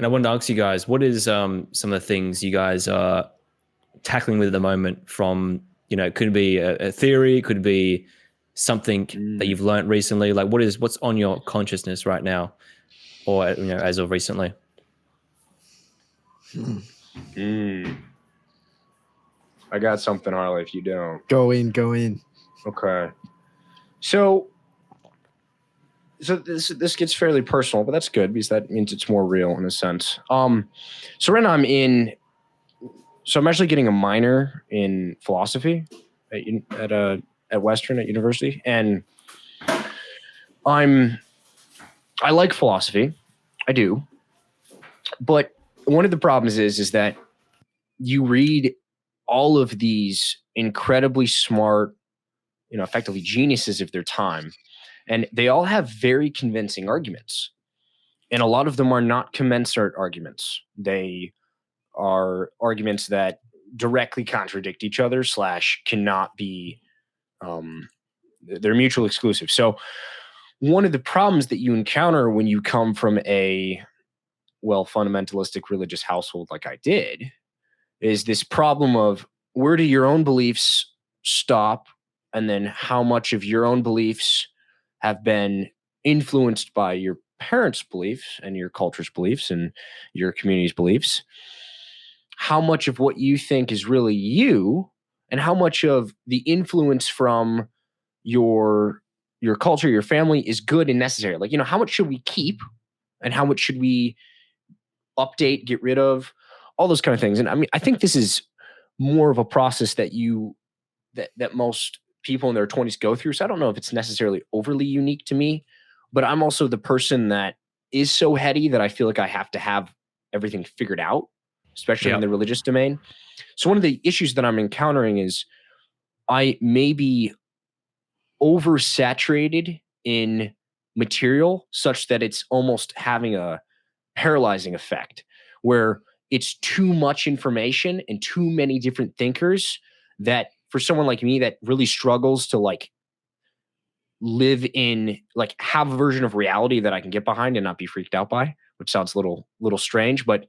And I wanted to ask you guys, what is some of the things you guys are tackling with at the moment from, it could be a theory, it could be something that you've learned recently. Like what's on your consciousness right now or, as of recently? I got something, Harley, if you don't. Go in. Okay. So this gets fairly personal, but that's good because that means it's more real in a sense. So right now I'm actually getting a minor in philosophy at Western at university, and I like philosophy, I do, but one of the problems is that you read all of these incredibly smart, effectively geniuses of their time, and they all have very convincing arguments. And a lot of them are not commensurate arguments. They are arguments that directly contradict each other / cannot be, they're mutually exclusive. So one of the problems that you encounter when you come from a fundamentalistic religious household like I did is this problem of where do your own beliefs stop, and then how much of your own beliefs have been influenced by your parents' beliefs and your culture's beliefs and your community's beliefs. How much of what you think is really you, and how much of the influence from your culture, your family is good and necessary. Like, how much should we keep and how much should we update, get rid of, all those kind of things. And I mean, I think this is more of a process that that most people in their 20s go through. So I don't know if it's necessarily overly unique to me, but I'm also the person that is so heady that I feel like I have to have everything figured out, especially in the religious domain. So one of the issues that I'm encountering is I may be oversaturated in material such that it's almost having a paralyzing effect where it's too much information and too many different thinkers that for someone like me that really struggles to live in, have a version of reality that I can get behind and not be freaked out by, which sounds a little strange, but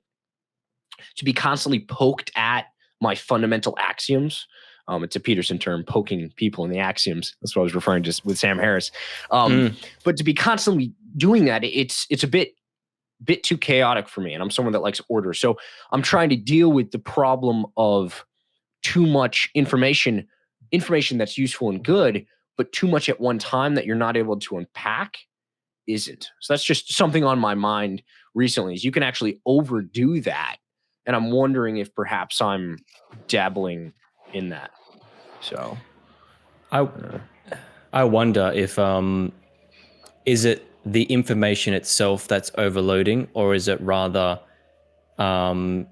to be constantly poked at my fundamental axioms. It's a Peterson term, poking people in the axioms. That's what I was referring to with Sam Harris. But to be constantly doing that, it's a bit too chaotic for me. And I'm someone that likes order. So I'm trying to deal with the problem of too much information that's useful and good, but too much at one time that you're not able to unpack isn't. So that's just something on my mind recently, is you can actually overdo that. And I'm wondering if perhaps I'm dabbling in that. So I wonder if, is it the information itself that's overloading, or is it rather, I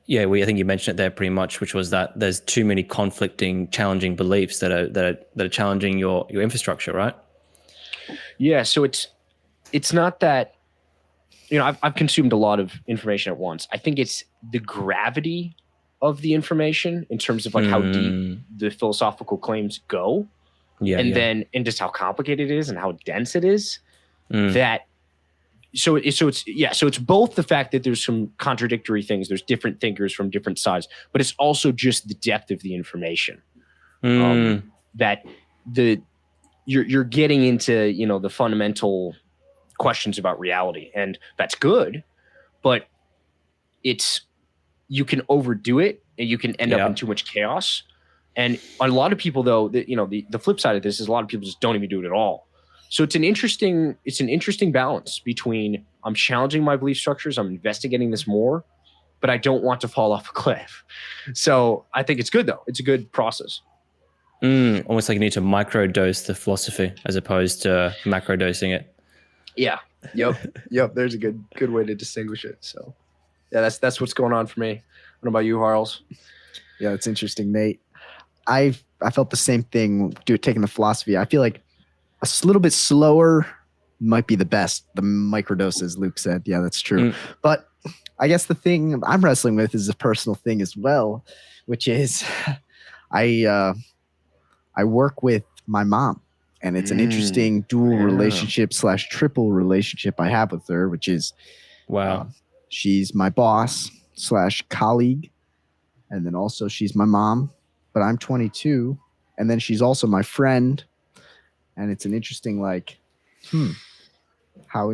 think you mentioned it there pretty much, which was that there's too many conflicting, challenging beliefs that are challenging your infrastructure, right? Yeah. So it's not that, I've consumed a lot of information at once. I think it's the gravity of the information in terms of how deep the philosophical claims go. Then just how complicated it is and how dense it is. So it's both the fact that there's some contradictory things, there's different thinkers from different sides, but it's also just the depth of the information that you're getting into, the fundamental questions about reality, and that's good, but you can overdo it and you can end up in too much chaos. And a lot of people, though, the flip side of this is a lot of people just don't even do it at all. So it's an interesting balance between I'm challenging my belief structures, I'm investigating this more, but I don't want to fall off a cliff. So I think it's good, though. It's a good process. Almost like you need to microdose the philosophy as opposed to macrodosing it. Yeah. Yep. There's a good way to distinguish it. So yeah, that's what's going on for me. What about you, Harles? Yeah, it's interesting, Nate. I felt the same thing taking the philosophy. I feel like a little bit slower might be the best. The microdose, as Luke said. Yeah, that's true. But I guess the thing I'm wrestling with is a personal thing as well, which is I work with my mom, and it's an interesting dual relationship / triple relationship I have with her, which is wow. She's my boss / colleague. And then also she's my mom, but I'm 22. And then she's also my friend. And it's an interesting, like, how,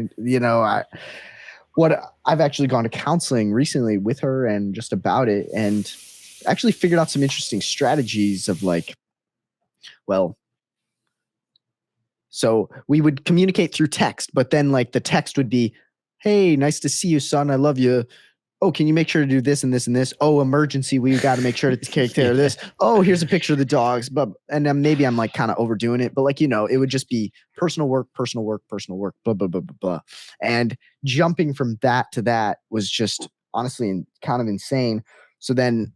I've actually gone to counseling recently with her and just about it, and actually figured out some interesting strategies of like, well, so we would communicate through text, but then like the text would be, hey, nice to see you, son. I love you. Oh, can you make sure to do this and this and this? Oh, emergency. We got to make sure to take care of this. Oh, here's a picture of the dogs. But and then maybe I'm like kind of overdoing it, but like, it would just be personal work, personal work, personal work, blah, blah, blah, blah, blah. And jumping from that to that was just honestly kind of insane. So then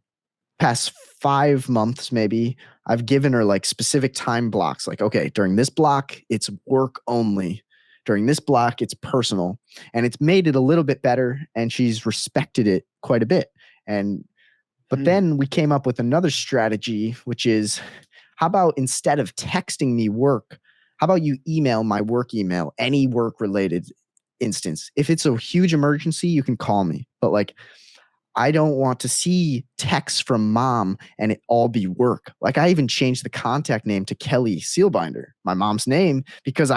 past 5 months, maybe I've given her like specific time blocks. Like, okay, during this block, it's work only. During this block, it's personal, and it's made it a little bit better, and she's respected it quite a bit. But then we came up with another strategy, which is, how about instead of texting me work, how about you email my work email, any work related instance? If it's a huge emergency, you can call me, but like, I don't want to see texts from mom and it all be work. Like, I even changed the contact name to Kelly Sealbinder, my mom's name, because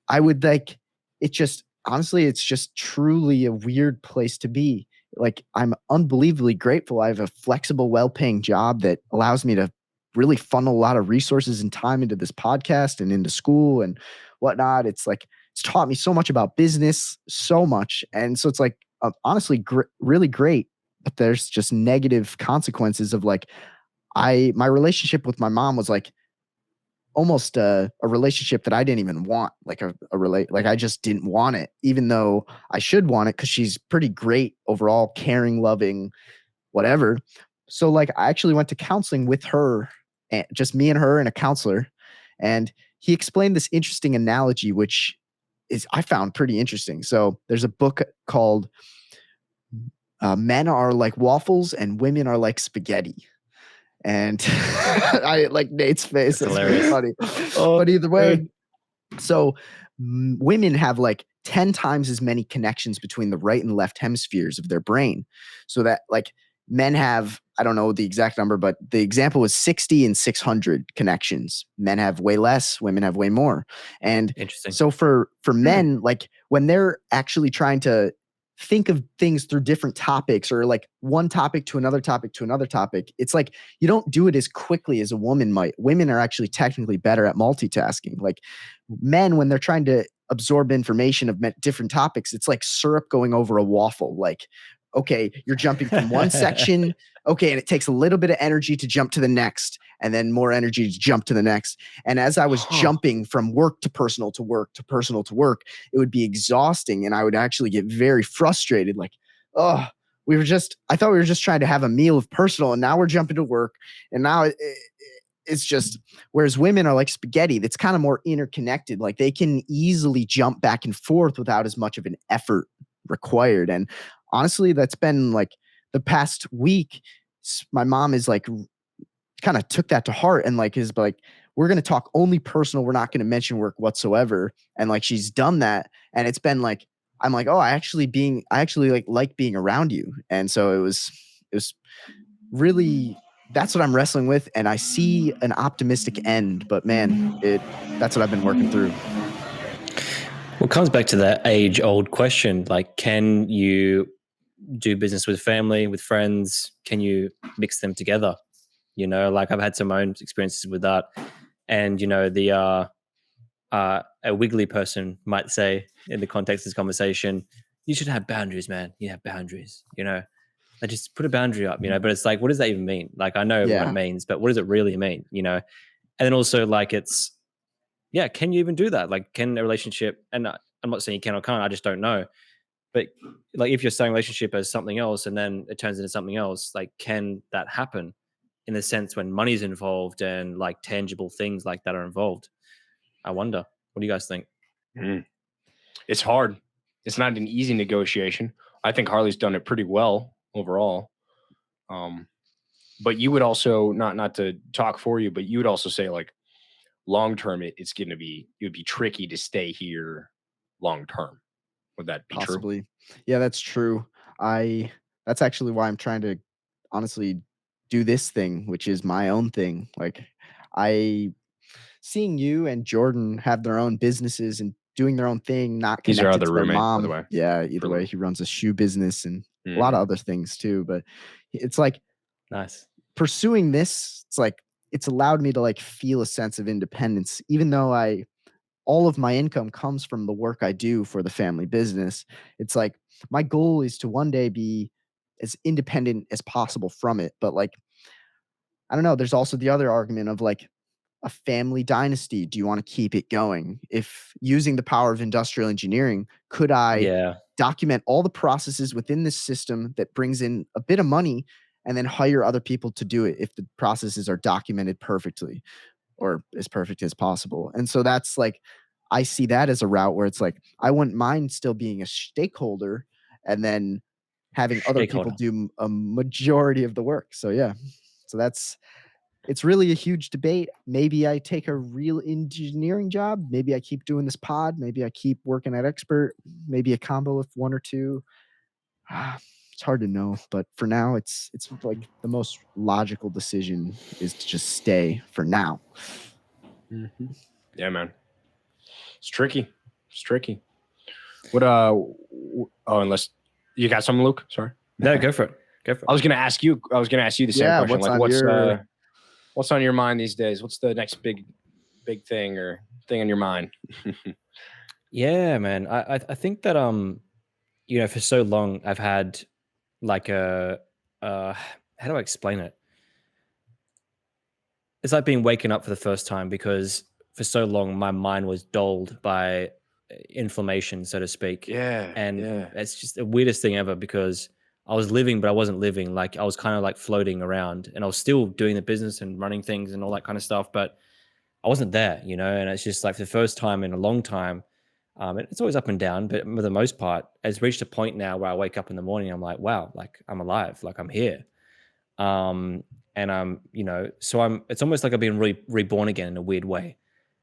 I would like, it just, honestly, it's just truly a weird place to be. Like, I'm unbelievably grateful. I have a flexible, well-paying job that allows me to really funnel a lot of resources and time into this podcast and into school and whatnot. It's like, it's taught me so much about business, so much. And so it's like, honestly, really great. But there's just negative consequences of like, my relationship with my mom was like, almost a relationship that I didn't even want, like like I just didn't want it, even though I should want it because she's pretty great overall, caring, loving, whatever. So like, I actually went to counseling with her, and just me and her and a counselor, and he explained this interesting analogy, which I found pretty interesting. So there's a book called Men Are Like Waffles and Women Are Like Spaghetti. And I like Nate's face. That's very funny. But either way, so women have like 10 times as many connections between the right and left hemispheres of their brain. So that like men have, I don't know the exact number, but the example was 60 and 600 connections. Men have way less, women have way more. And Interesting. so for men, like when they're actually trying to think of things through different topics, or like one topic to another topic to another topic, it's like you don't do it as quickly as a woman might. Women are actually technically better at multitasking. Like men, when they're trying to absorb information of different topics, it's like syrup going over a waffle. Like, okay, you're jumping from one section, okay, and it takes a little bit of energy to jump to the next, and then more energy to jump to the next. And as I was jumping from work to personal to work to personal to work, it would be exhausting, and I would actually get very frustrated. Like, oh, I thought we were just trying to have a meal of personal, and now we're jumping to work, and now it's just, whereas women are like spaghetti, that's kind of more interconnected. Like they can easily jump back and forth without as much of an effort required. And honestly, that's been like the past week, my mom is like, kind of took that to heart, and like is like, we're going to talk only personal. We're not going to mention work whatsoever. And like, she's done that. And it's been like, I'm like, oh, I actually like being around you. And so it was really, that's what I'm wrestling with. And I see an optimistic end, but man, that's what I've been working through. Well, it comes back to that age-old question, like, can you do business with family, with friends? Can you mix them together? Like I've had some own experiences with that. And, a wiggly person might say in the context of this conversation, you should have boundaries, man. You have boundaries, I just put a boundary up, but it's like, what does that even mean? Like, I know what it means, but what does it really mean? And then also like, can you even do that? Like, can a relationship, and I'm not saying you can or can't, I just don't know. But like, if you're saying relationship as something else and then it turns into something else, like, can that happen in the sense when money's involved and like tangible things like that are involved? I wonder. What do you guys think? It's hard. It's not an easy negotiation. I think Harley's done it pretty well overall. But you would also, not to talk for you, but you would also say like long term, it would be tricky to stay here long term. Would that be true? Possibly. Yeah, that's true. That's actually why I'm trying to honestly do this thing, which is my own thing. Like I seeing you and Jordan have their own businesses and doing their own thing, not He's our connected other to their roommate, by the mom. way. Yeah, either For way, the- he runs a shoe business and a lot of other things too. But it's like Nice. pursuing this, it's like it's allowed me to like feel a sense of independence, even though all of my income comes from the work I do for the family business. It's like my goal is to one day be as independent as possible from it. But like, I don't know, there's also the other argument of like a family dynasty. Do you want to keep it going? If using the power of industrial engineering, could I Yeah. document all the processes within this system that brings in a bit of money and then hire other people to do it if the processes are documented perfectly or as perfect as possible? And so that's like, I see that as a route where it's like, I wouldn't mind still being a stakeholder and then having other people Stakeholder. do a majority of the work. So yeah, so it's really a huge debate. Maybe I take a real engineering job. Maybe I keep doing this pod. Maybe I keep working at expert. Maybe a combo of one or two. It's hard to know, but for now, it's like the most logical decision is to just stay for now. Yeah, man. It's tricky. It's tricky. What unless you got something, Luke? Sorry. No, go for it. Go for it. I was gonna ask you the same Yeah, question. what's Like on what's on your mind these days? What's the next big thing or thing on your mind? Yeah, man. I think that for so long I've had like how do I explain it? It's like being waken up for the first time because for so long my mind was dulled by inflammation, so to speak. Yeah. And yeah. it's just the weirdest thing ever because I was living, but I wasn't living. Like I was kind of like floating around and I was still doing the business and running things and all that kind of stuff, but I wasn't there, and it's just like for the first time in a long time. It's always up and down, but for the most part, it's reached a point now where I wake up in the morning, I'm like, wow, like I'm alive, like I'm here. Um, and it's almost like I've been reborn again in a weird way.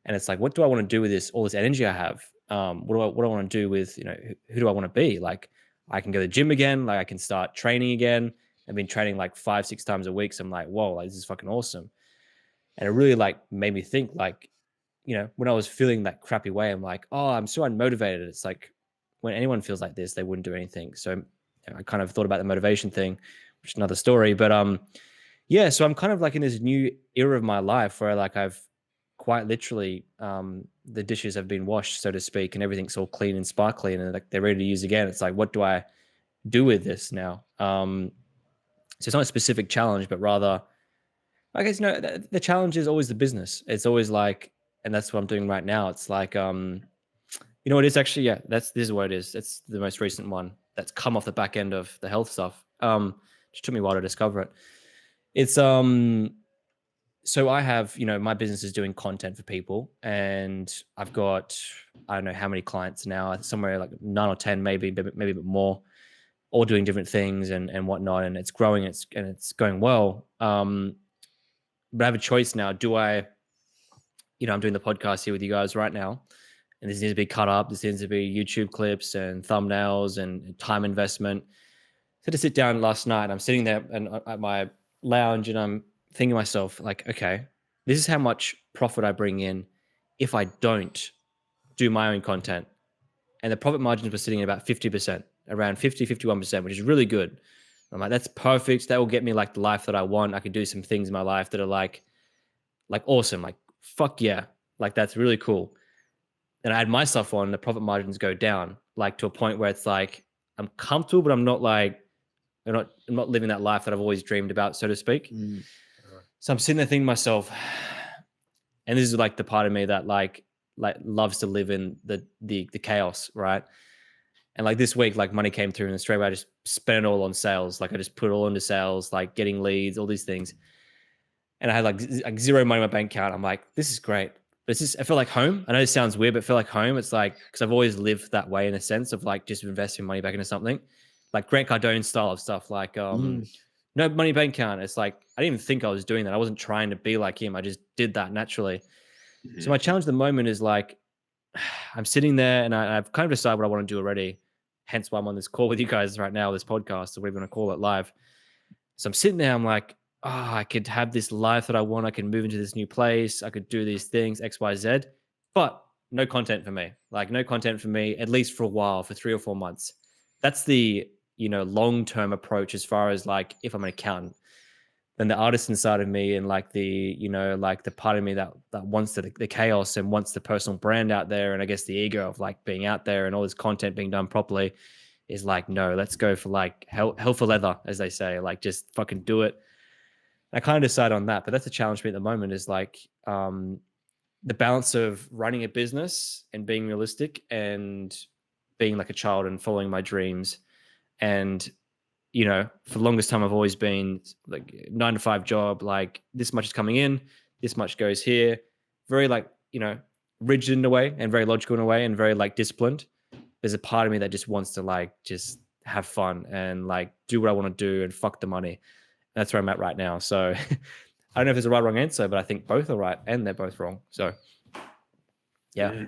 And it's like, what do I want to do with all this energy I have? What do I want to do with, who do I want to be? Like I can go to the gym again, like I can start training again. I've been training like 5-6 times a week. So I'm like, whoa, like this is fucking awesome. And it really like made me think like, when I was feeling that crappy way, I'm like, oh, I'm so unmotivated. It's like when anyone feels like this, they wouldn't do anything. So I kind of thought about the motivation thing, which is another story. But yeah, so I'm kind of like in this new era of my life where like I've quite literally the dishes have been washed, so to speak, and everything's all clean and sparkly and like they're ready to use again. It's like, what do I do with this now? So it's not a specific challenge, but rather, I guess, the challenge is always the business. It's always like, and that's what I'm doing right now. It's like, it is actually, yeah, this is what it is. It's the most recent one that's come off the back end of the health stuff. Just took me a while to discover it. It's, so I have, my business is doing content for people and I've got, I don't know how many clients now, somewhere like 9 or 10, maybe a bit more, all doing different things and whatnot. And it's growing, it's going well. But I have a choice now. Do I, I'm doing the podcast here with you guys right now, and this needs to be cut up. This needs to be YouTube clips and thumbnails and time investment. So to sit down last night, I'm sitting there and at my lounge and I'm thinking to myself, like, okay, this is how much profit I bring in if I don't do my own content. And the profit margins were sitting at about 50%, around 50, 51%, which is really good. I'm like, that's perfect. That will get me like the life that I want. I could do some things in my life that are like awesome. Like, fuck yeah. Like, that's really cool. And I add my stuff on, the profit margins go down, like to a point where it's like, I'm comfortable, but I'm not living that life that I've always dreamed about, so to speak. Mm. So I'm sitting there thinking to myself, and this is like the part of me that like loves to live in the chaos, right? And like this week, like money came through in Australia. I just spent it all on sales. Like I just put it all into sales, like getting leads, all these things. And I had like zero money in my bank account. I'm like, this is great. But I feel like home. I know it sounds weird, but I feel like home. It's like, because I've always lived that way in a sense of like just investing money back into something. Like Grant Cardone style of stuff. Like no money bank account. It's like, I didn't even think I was doing that. I wasn't trying to be like him. I just did that naturally. So my challenge at the moment is like, I'm sitting there and I've kind of decided what I want to do already. hence why I'm on this call with you guys right now, this podcast, or whatever you want to call it, live. So I'm sitting there, I'm like, I could have this life that I want. I can move into this new place. I could do these things, X, Y, Z, but no content for me. Like no content for me, at least for a while, for 3 or 4 months. That's the, long-term approach as far as like, if I'm an accountant. Then the artist inside of me and like the, like the part of me that wants the chaos and wants the personal brand out there. And I guess the ego of like being out there and all this content being done properly is like, no, let's go for like hell for leather, as they say, like just fucking do it. I kind of decide on that, but that's a challenge for me at the moment is like the balance of running a business and being realistic and being like a child and following my dreams. And, for the longest time, I've always been like 9-to-5 job, like this much is coming in, this much goes here, very like, rigid in a way and very logical in a way and very like disciplined. There's a part of me that just wants to like, just have fun and like do what I want to do and fuck the money. That's where I'm at right now. So I don't know if there's a right or wrong answer, but I think both are right and they're both wrong. So yeah.